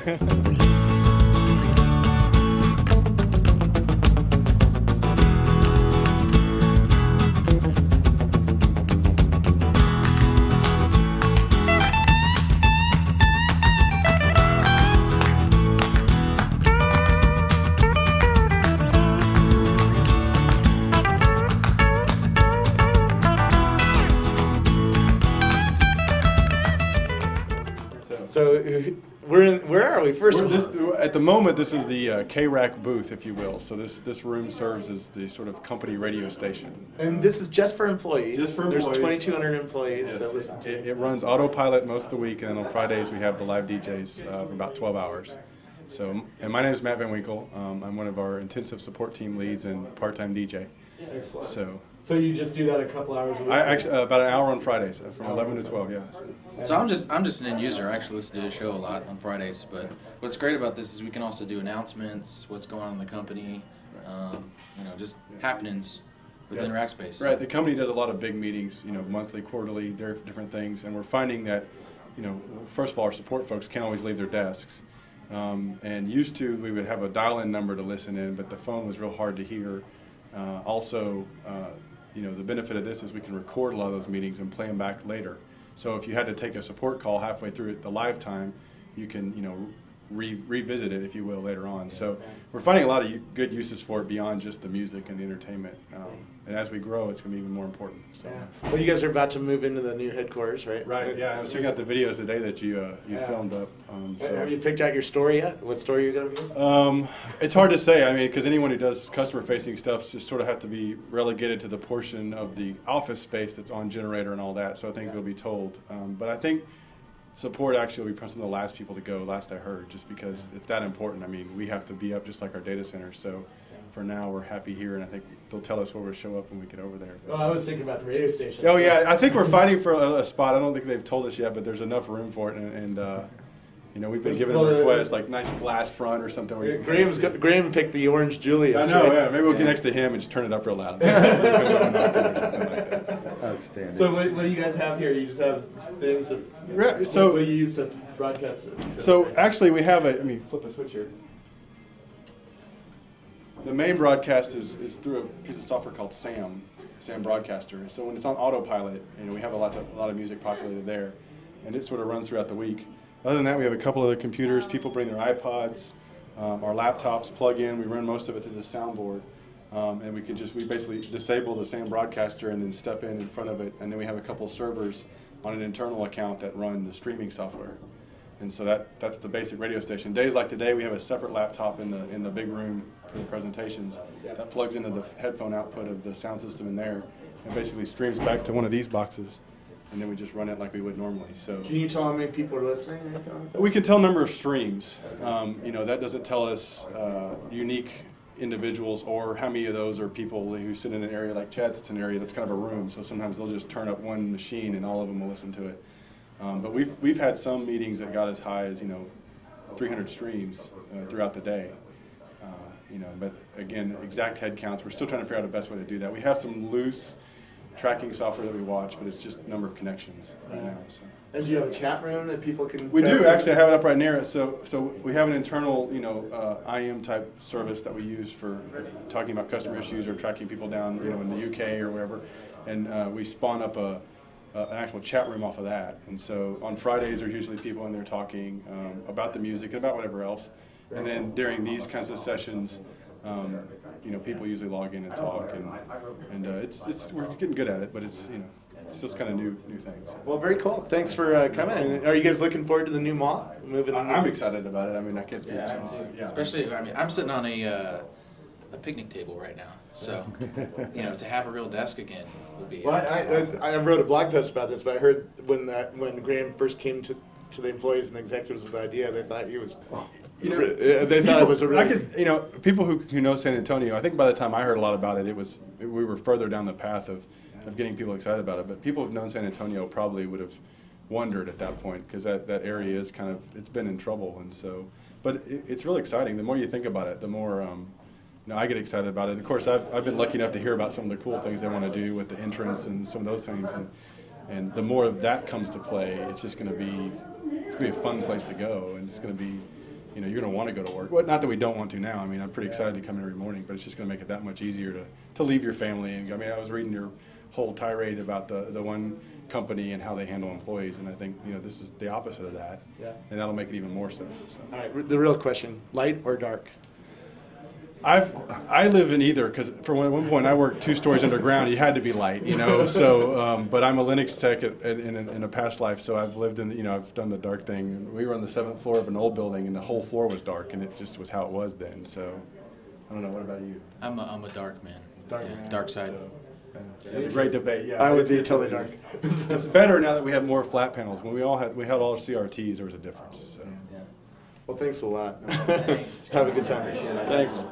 So where are we? First of all, at the moment, this is the KRACK booth, if you will. So this room serves as the sort of company radio station. And this is just for employees. Just for employees. There's 2,200 employees Yes. that listen to it. It runs autopilot most of the week, and then on Fridays we have the live DJs for about 12 hours. So, and my name is Matt Van Winkle. I'm one of our intensive support team leads and part-time DJ. Excellent. So you just do that a couple hours a week? I actually about an hour on Fridays, from 11 to 12. Yeah. So I'm just an end user. I actually listen to the show a lot on Fridays. But what's great about this is we can also do announcements, what's going on in the company, just happenings within Rackspace. Right. The company does a lot of big meetings, monthly, quarterly, different things, and we're finding that, first of all, our support folks can't always leave their desks. And used to, we would have a dial-in number to listen in, but the phone was real hard to hear. Also, the benefit of this is we can record a lot of those meetings and play them back later. So if you had to take a support call halfway through the live time, you can, revisit it, if you will, later on. So we're finding a lot of good uses for it beyond just the music and the entertainment. And as we grow, it's going to be even more important. So. Yeah. Well, you guys are about to move into the new headquarters, right? Right. Yeah. I was checking out the videos today that you filmed up. So. Have you picked out your story yet? What story you're going to be? It's hard to say. I mean, because anyone who does customer-facing stuff just sort of have to be relegated to the portion of the office space that's on generator and all that. So I think we'll be told. But I think support actually will be some of the last people to go, last I heard, just because it's that important. I mean, we have to be up just like our data center. So for now, we're happy here, and I think they'll tell us where we'll show up when we get over there. Well, I was thinking about the radio station. Oh, yeah. I think we're fighting for a spot. I don't think they've told us yet, but there's enough room for it. And we've been given a request, like nice glass front or something. Where Graham picked the orange Julius. I know, right? Yeah. Maybe we'll get next to him and just turn it up real loud. Outstanding. So what do you guys have here? You just have things that, what do you use to broadcast it? So actually we have let me flip a switch here. The main broadcast is through a piece of software called SAM Broadcaster. So when it's on autopilot, we have a lot of music populated there, and it sort of runs throughout the week. Other than that, we have a couple other computers. People bring their iPods, our laptops plug in. We run most of it through the soundboard, and we basically disable the SAM broadcaster and then step in front of it. And then we have a couple servers on an internal account that run the streaming software. And so that's the basic radio station. Days like today, we have a separate laptop in the big room for the presentations that plugs into the headphone output of the sound system in there, and basically streams back to one of these boxes. And then we just run it like we would normally. So can you tell how many people are listening or anything like that? We can tell number of streams. That doesn't tell us unique individuals or how many of those are people who sit in an area like Chad sits in an area that's kind of a room. So sometimes they'll just turn up one machine and all of them will listen to it. But we've had some meetings that got as high as 300 streams throughout the day. But again, exact head counts. We're still trying to figure out the best way to do that. We have some loose tracking software that we watch, but it's just number of connections right now. So. And do you have a chat room that people can? We do actually. I have it up right near. So we have an internal, IM type service that we use for talking about customer issues or tracking people down, in the UK or wherever, and we spawn up an actual chat room off of that. And so on Fridays, there's usually people in there talking about the music and about whatever else. And then during these kinds of sessions, people usually log in and talk, and we're getting good at it, but it's just kind of new things. Well, very cool. Thanks for coming. Are you guys looking forward to the new mall? I'm excited about it. I mean, I can't speak. Yeah. Especially, I'm sitting on a picnic table right now, so to have a real desk again would be. Well, I wrote a blog post about this, but I heard when Graham first came to the employees and the executives with the idea, they thought he was. They thought it was a really. People who know San Antonio, I think by the time I heard a lot about it, we were further down the path of getting people excited about it. But people who've known San Antonio probably would have wondered at that point, because that area is it's been in trouble, and so. But it's really exciting. The more you think about it, the more I get excited about it. And of course, I've been lucky enough to hear about some of the cool things they want to do with the entrance and some of those things, and the more of that comes to play, it's just going to be a fun place to go, and it's going to be you know, you're going to want to go to work. Well, not that we don't want to now. I mean, I'm pretty excited to come in every morning, but it's just going to make it that much easier to leave your family. And I mean, I was reading your whole tirade about the one company and how they handle employees, and I think, you know, this is the opposite of that. Yeah. And that'll make it even more so. All right, the real question: light or dark? I live in either, because for one point I worked 2 stories underground. You had to be light, you know. So, but I'm a Linux tech in a past life, so I've lived in, you know, I've done the dark thing. We were on the 7th floor of an old building, and the whole floor was dark, and it just was how it was then. So, I don't know. What about you? I'm a dark man. Dark, yeah, man. dark side. Yeah, great debate. Yeah, I would be totally dark. It's better now that we have more flat panels. When we had all CRTs, there was a difference. So. Well, thanks a lot. Thanks. Have a good time. Thanks.